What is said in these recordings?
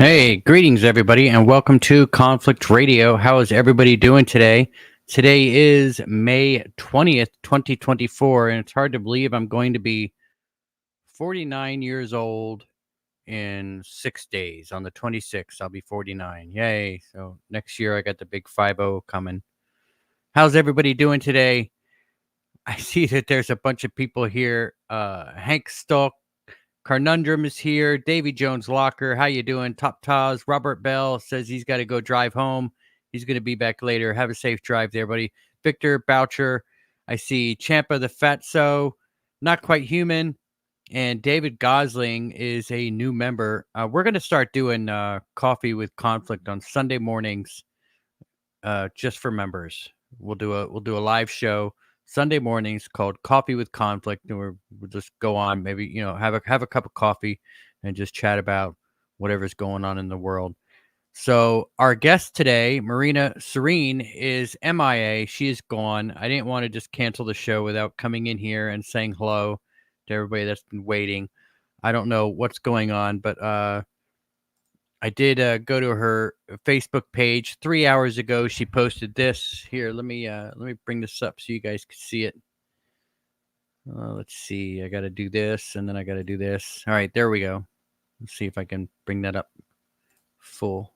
Hey, greetings everybody, and welcome to Conflict Radio. How is everybody doing today? Today is May 20th, 2024, and it's hard to believe I'm going to be 49 years old in 6 days. On the 26th, I'll be 49. Yay. So next year I got the big 50 coming. How's everybody doing today? I see that there's a bunch of people here. Hank Stalk Carnundrum is here. Davy Jones Locker, how you doing? Top Taz. Robert Bell says he's got to go drive home. He's going to be back later. Have a safe drive there, buddy. Victor Boucher. I see Champa the Fatso, Not Quite Human, and David Gosling is a new member. We're going to start doing Coffee with Conflict on Sunday mornings, just for members. We'll do a live show Sunday mornings called Coffee with Conflict, and we'll just go on, maybe have a cup of coffee and just chat about whatever's going on in the world. So our guest today, Marina Seren, is MIA. She is gone. I didn't want to just cancel the show without coming in here and saying hello to everybody that's been waiting. I don't know what's going on, but I did go to her Facebook page 3 hours ago. She posted this. Here, let me bring this up so you guys can see it. Let's see. I got to do this, and then I got to do this. All right, there we go. Let's see if I can bring that up full.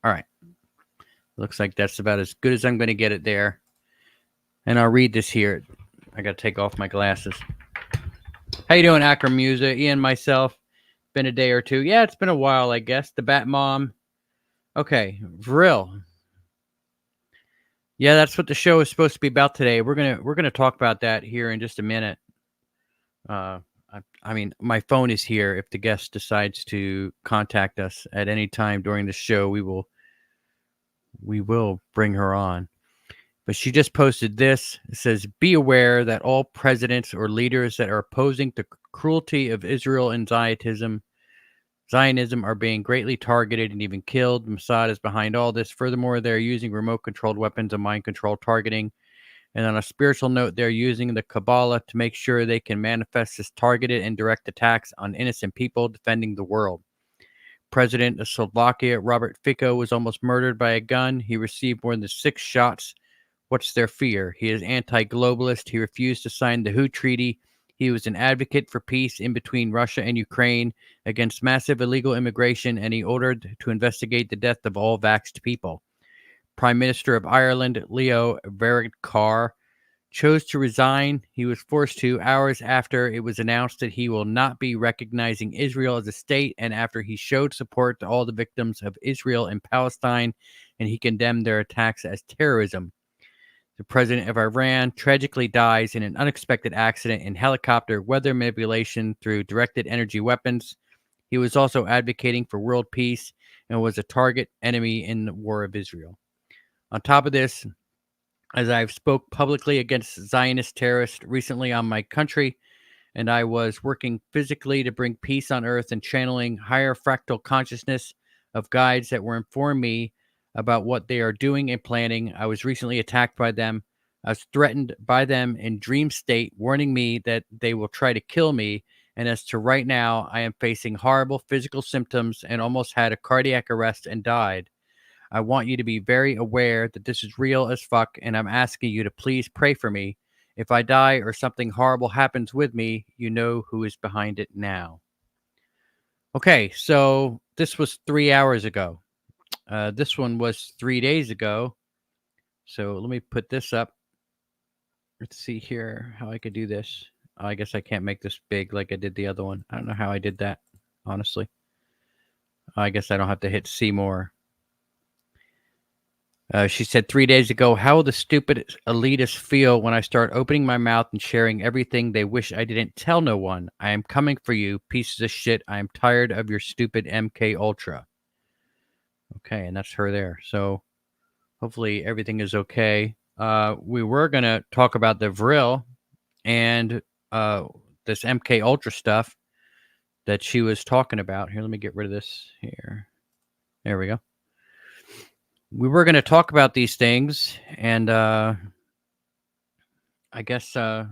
All right. Looks like that's about as good as I'm going to get it there. And I'll read this here. I got to take off my glasses. How you doing, Akram Musa? Ian, myself. Been a day or two. Yeah, it's been a while, I guess. The Bat Mom. Okay, Vril. Yeah, that's what the show is supposed to be about today. We're gonna talk about that here in just a minute. I mean, my phone is here. If the guest decides to contact us at any time during the show, we will bring her on. But she just posted this. It says, "Be aware that all presidents or leaders that are opposing the cruelty of Israel and Zionism are being greatly targeted and even killed. Mossad is behind all this. Furthermore, they're using remote-controlled weapons and mind-controlled targeting. And on a spiritual note, they're using the Kabbalah to make sure they can manifest this targeted and direct attacks on innocent people defending the world. President of Slovakia, Robert Fico, was almost murdered by a gun. He received more than 6 shots. What's their fear? He is anti-globalist. He refused to sign the WHO Treaty. He was an advocate for peace in between Russia and Ukraine against massive illegal immigration, and he ordered to investigate the death of all vaxxed people. Prime Minister of Ireland, Leo Varadkar, chose to resign. He was forced to hours after it was announced that he will not be recognizing Israel as a state, and after he showed support to all the victims of Israel and Palestine, and he condemned their attacks as terrorism. The president of Iran tragically dies in an unexpected accident in helicopter weather manipulation through directed energy weapons. He was also advocating for world peace and was a target enemy in the war of Israel. On top of this, as I've spoke publicly against Zionist terrorists recently on my country, and I was working physically to bring peace on earth and channeling higher fractal consciousness of guides that were informing me about what they are doing and planning. I was recently attacked by them. I was threatened by them in dream state, warning me that they will try to kill me. And as to right now, I am facing horrible physical symptoms and almost had a cardiac arrest and died. I want you to be very aware that this is real as fuck, and I'm asking you to please pray for me. If I die or something horrible happens with me, you know who is behind it now." Okay, so this was 3 hours ago. This one was 3 days ago. So let me put this up. Let's see here how I could do this. I guess I can't make this big like I did the other one. I don't know how I did that, honestly. I guess I don't have to hit see more. She said 3 days ago, "How will the stupid elitists feel when I start opening my mouth and sharing everything they wish I didn't tell no one? I am coming for you, pieces of shit. I am tired of your stupid MK Ultra." Okay, and that's her there. So hopefully everything is okay. We were going to talk about the Vril and this MK Ultra stuff that she was talking about. Here, let me get rid of this here. There we go. We were going to talk about these things, and I guess, I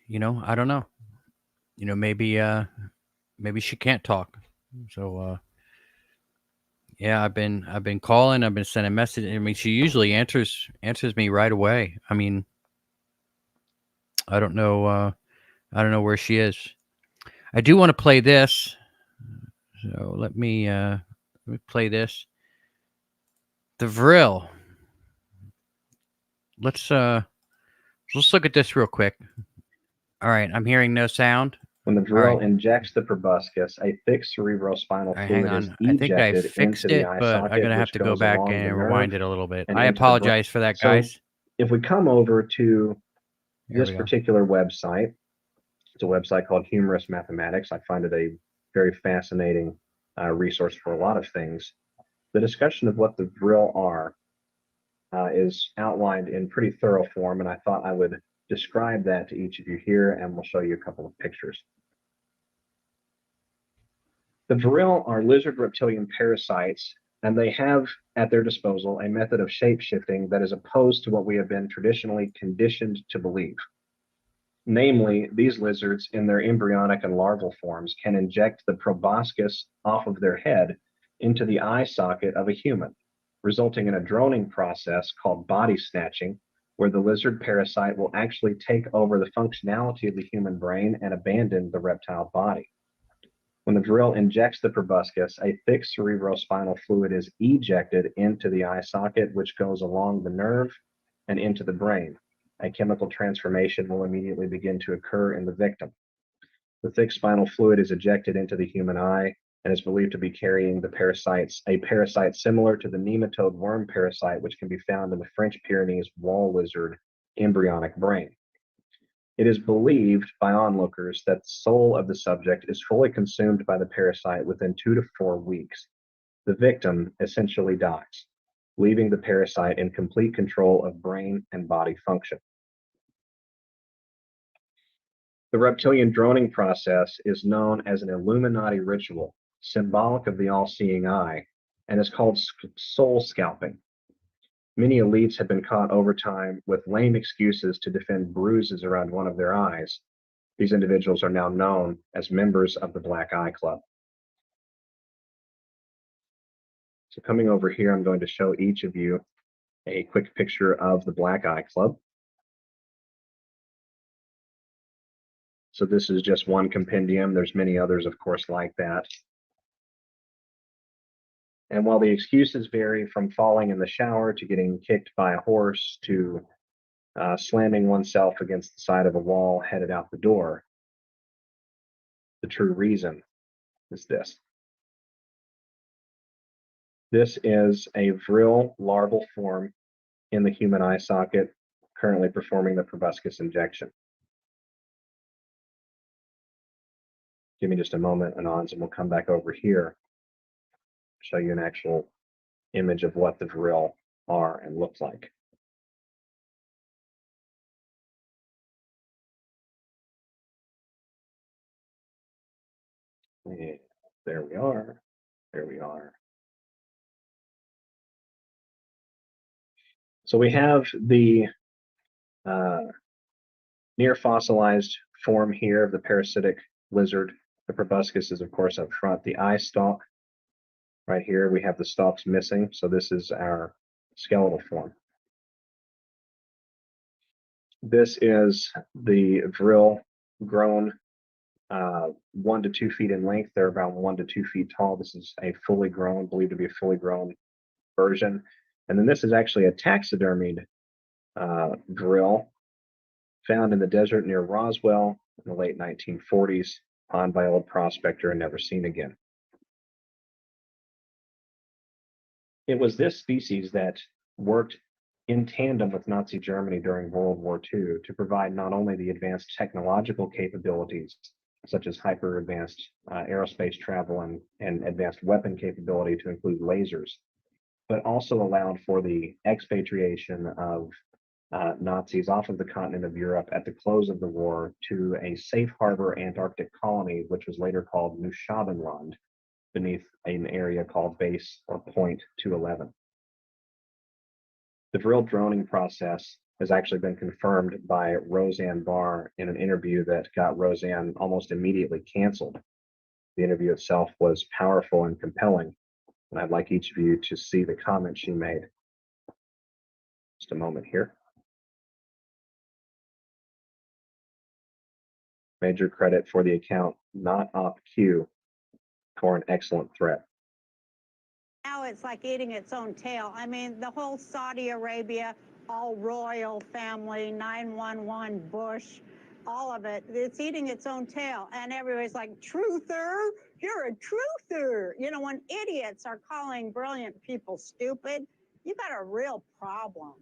don't know. Maybe she can't talk. So yeah, I've been calling, I've been sending messages. I mean, she usually answers me right away. I mean, I don't know where she is. I do want to play this. So let me play this. The Vril. Let's look at this real quick. All right, I'm hearing no sound. When the All right. Vril injects the proboscis, a thick cerebrospinal All right, hang fluid is on. I think I ejected into fixed the it, eye but I'm socket, gonna have which to go goes back along the and nerve rewind it a little bit. and I into the brain. apologize for that, So guys. if we come over to Here this we go. particular website, it's a website called Humorous Mathematics. I find it a very fascinating resource for a lot of things. The discussion of what the Vril are is outlined in pretty thorough form, and I thought I would describe that to each of you here, and we'll show you a couple of pictures. The Vril are lizard reptilian parasites, and they have at their disposal a method of shape-shifting that is opposed to what we have been traditionally conditioned to believe. Namely, these lizards, in their embryonic and larval forms, can inject the proboscis off of their head into the eye socket of a human, resulting in a droning process called body snatching, where the lizard parasite will actually take over the functionality of the human brain and abandon the reptile body. When the Vril injects the proboscis, a thick cerebrospinal fluid is ejected into the eye socket, which goes along the nerve and into the brain. A chemical transformation will immediately begin to occur in the victim. The thick spinal fluid is ejected into the human eye and is believed to be carrying the parasites, a parasite similar to the nematode worm parasite, which can be found in the French Pyrenees wall lizard embryonic brain. It is believed by onlookers that the soul of the subject is fully consumed by the parasite within 2 to 4 weeks. The victim essentially dies, leaving the parasite in complete control of brain and body function. The reptilian droning process is known as an Illuminati ritual, symbolic of the all-seeing eye, and is called soul scalping. Many elites have been caught over time with lame excuses to defend bruises around one of their eyes. These individuals are now known as members of the Black Eye Club. So coming over here, I'm going to show each of you a quick picture of the Black Eye Club. So this is just one compendium. There's many others, of course, like that. And while the excuses vary from falling in the shower to getting kicked by a horse to slamming oneself against the side of a wall headed out the door, the true reason is this. This is a Vril larval form in the human eye socket, currently performing the proboscis injection. Give me just a moment, Anons, and we'll come back over here, show you an actual image of what the Vril are and look like. And there we are. There we are. So we have the near fossilized form here of the parasitic lizard. The proboscis is, of course, up front. The eye stalk, right here, we have the stalks missing. So this is our skeletal form. This is the Vril grown 1 to 2 feet in length. They're about 1 to 2 feet tall. This is a fully grown, believed to be a fully grown version. And then this is actually a taxidermied Vril found in the desert near Roswell in the late 1940s, found by old prospector and never seen again. It was this species that worked in tandem with Nazi Germany during World War II to provide not only the advanced technological capabilities, such as hyper advanced aerospace travel and advanced weapon capability to include lasers, but also allowed for the expatriation of Nazis off of the continent of Europe at the close of the war to a safe harbor Antarctic colony, which was later called Neuschwabenland, beneath an area called Base or Point 211. The Vril droning process has actually been confirmed by Roseanne Barr in an interview that got Roseanne almost immediately canceled. The interview itself was powerful and compelling, and I'd like each of you to see the comment she made. Just a moment here. Major credit for the account, not op-Q, for an excellent threat. Now it's like eating its own tail. I mean, the whole Saudi Arabia, all royal family, 911, Bush, all of it, it's eating its own tail. And everybody's like, truther, you're a truther. You know, when idiots are calling brilliant people stupid, you got a real problem.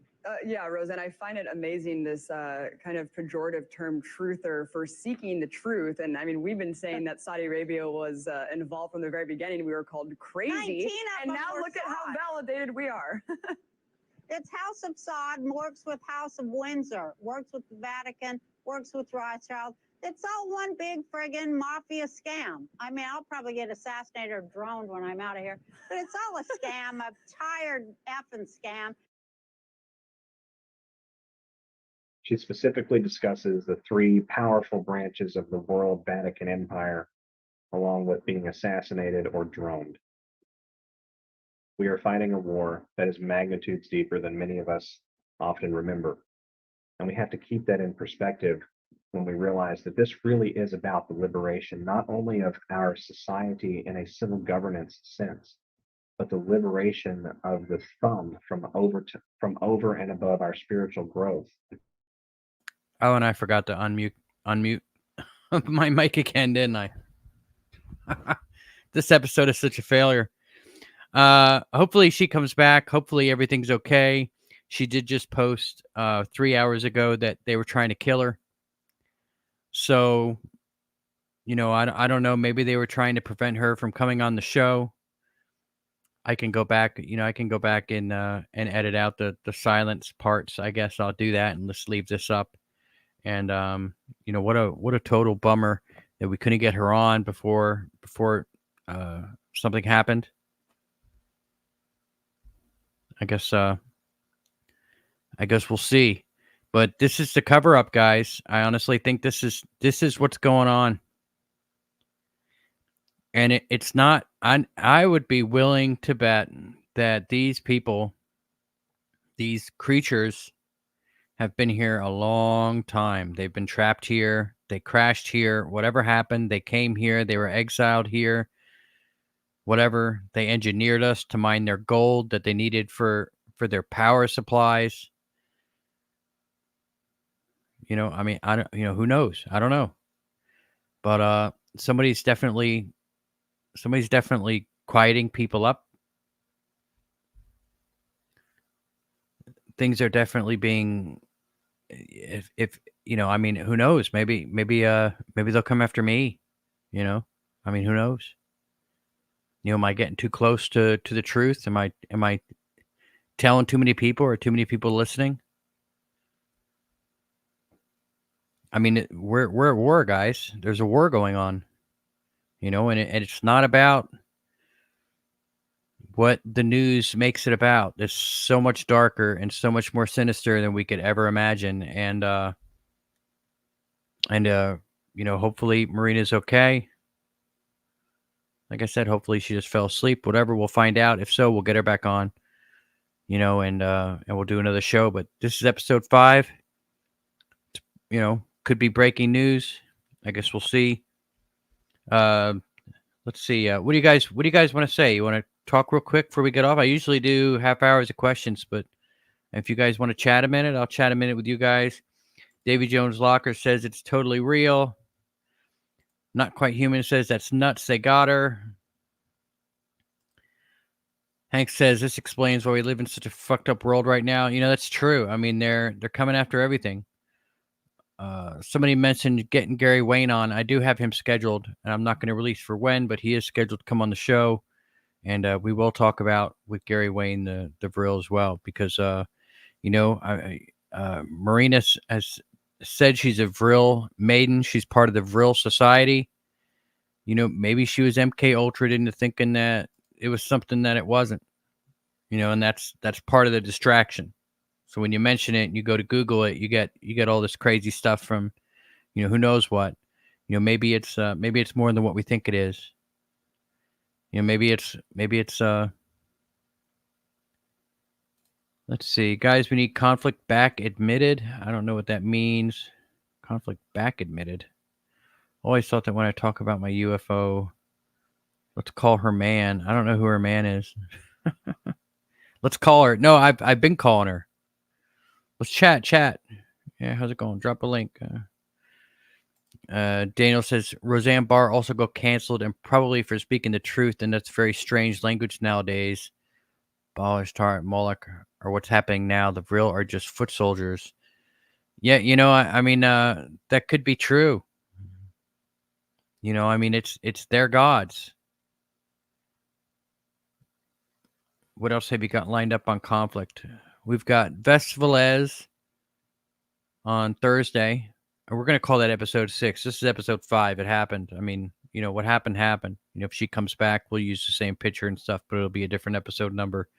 Yeah, Roseanne, I find it amazing, this kind of pejorative term truther for seeking the truth. And I mean, we've been saying that Saudi Arabia was involved from the very beginning. We were called crazy. And now look at how validated we are. It's House of Saud, works with House of Windsor, works with the Vatican, works with Rothschild. It's all one big friggin' mafia scam. I mean, I'll probably get assassinated or droned when I'm out of here, but it's all a scam, a tired effing scam. She specifically discusses the three powerful branches of the world Vatican Empire, along with being assassinated or droned. We are fighting a war that is magnitudes deeper than many of us often remember. And we have to keep that in perspective when we realize that this really is about the liberation, not only of our society in a civil governance sense, but the liberation of the thumb from over and above our spiritual growth. Oh, and I forgot to unmute my mic again, didn't I? This episode is such a failure. Hopefully she comes back. Hopefully everything's okay. She did just post 3 hours ago that they were trying to kill her. So, you know, I don't know. Maybe they were trying to prevent her from coming on the show. I can go back, and edit out the silence parts. I guess I'll do that and just leave this up. And what a total bummer that we couldn't get her on before something happened. I guess we'll see. But this is the cover up, guys. I honestly think this is what's going on. And it's not, I would be willing to bet that these people, these creatures, have been here a long time. They've been trapped here. They crashed here. Whatever happened, they came here. They were exiled here. Whatever. They engineered us to mine their gold that they needed for their power supplies. You know, I mean, I don't, who knows? I don't know. But somebody's definitely quieting people up. Things are definitely being, if I mean, who knows? Maybe they'll come after me. I mean, who knows? Am I getting too close to the truth? Am I telling too many people, or too many people listening? I mean, we're at war, guys. There's a war going on. And it's not about what the news makes it about. It's so much darker and so much more sinister than we could ever imagine. And hopefully Marina's okay. Like I said, hopefully she just fell asleep. Whatever, we'll find out. If so, we'll get her back on. And we'll do another show. But this is episode 5. Could be breaking news. I guess we'll see. Let's see. What do you guys want to say? You want to talk real quick before we get off? I usually do half hours of questions, but if you guys want to chat a minute, I'll chat a minute with you guys. Davy Jones Locker says it's totally real. Not Quite Human says that's nuts. They got her. Hank says this explains why we live in such a fucked up world right now. That's true. I mean, they're coming after everything. Somebody mentioned getting Gary Wayne on. I do have him scheduled, and I'm not going to release for when, but he is scheduled to come on the show, and we will talk about with Gary Wayne the Vril as well, because Marina has said she's a Vril maiden. She's part of the Vril Society. Maybe she was MK Ultra'd into thinking that it was something that it wasn't. And that's part of the distraction. So when you mention it and you go to Google it, you get all this crazy stuff from, who knows what. Maybe it's more than what we think it is. maybe it's let's see, guys, we need conflict back admitted. I don't know what that means. Conflict back admitted. Always thought that when I talk about my UFO, let's call her man. I don't know who her man is. Let's call her. No, I've been calling her. Let's chat. Yeah, how's it going? Drop a link. Daniel says Roseanne Barr also got canceled and probably for speaking the truth, and that's very strange language nowadays. Balish, Tart, Moloch, or what's happening now. The Vril are just foot soldiers. Yeah, I mean, that could be true. I mean, it's their gods. What else have you got lined up on conflict? We've got Ves Velez on Thursday. And we're going to call that episode 6. This is episode 5. It happened. I mean, what happened. If she comes back, we'll use the same picture and stuff, but it'll be a different episode number.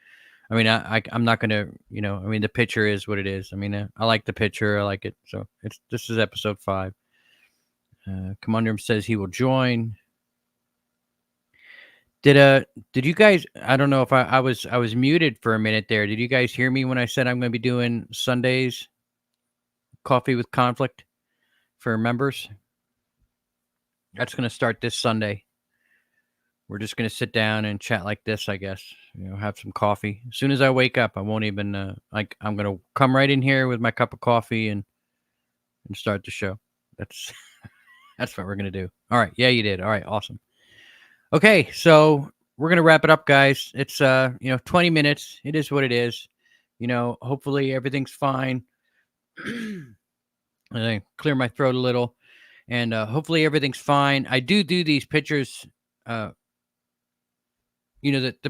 I mean, I'm not going to, I mean, the picture is what it is. I mean, I like the picture. I like it. So this is episode 5. Commander says he will join. Did you guys, I don't know if I was muted for a minute there. Did you guys hear me when I said I'm going to be doing Sundays Coffee with Conflict for members? That's going to start this Sunday. We're just going to sit down and chat like this, I guess. Have some coffee. As soon as I wake up, I won't even, I'm going to come right in here with my cup of coffee and start the show. That's what we're going to do. All right. Yeah, you did. All right. Awesome. Okay. So we're going to wrap it up, guys. It's, 20 minutes. It is what it is. Hopefully everything's fine. I clear my throat a little, and hopefully everything's fine. I do these pictures. The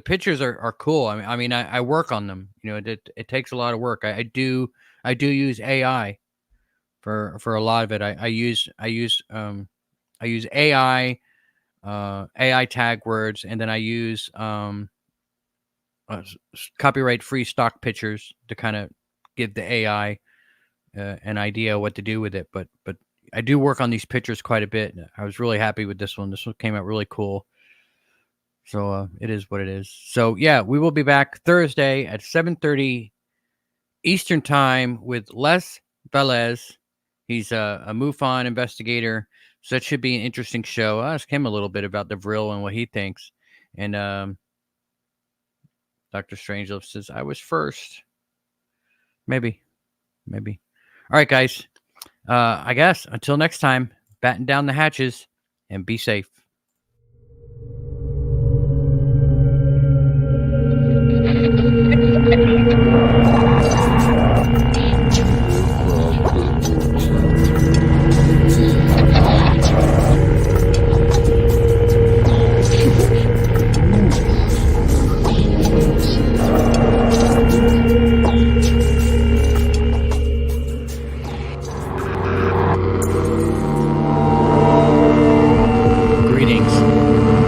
pictures are cool. I mean, I work on them. It takes a lot of work. I do use AI for a lot of it. I use AI, AI tag words, and then I use copyright free stock pictures to kind of give the AI an idea what to do with it. But I do work on these pictures quite a bit. I was really happy with this one. This one came out really cool. So it is what it is. So yeah, we will be back Thursday at 7:30 Eastern time with Les Velez. He's a MUFON investigator. So that should be an interesting show. I'll ask him a little bit about the Vril and what he thinks. And Dr. Strangelove says, I was first. Maybe. All right, guys. I guess until next time, batten down the hatches and be safe.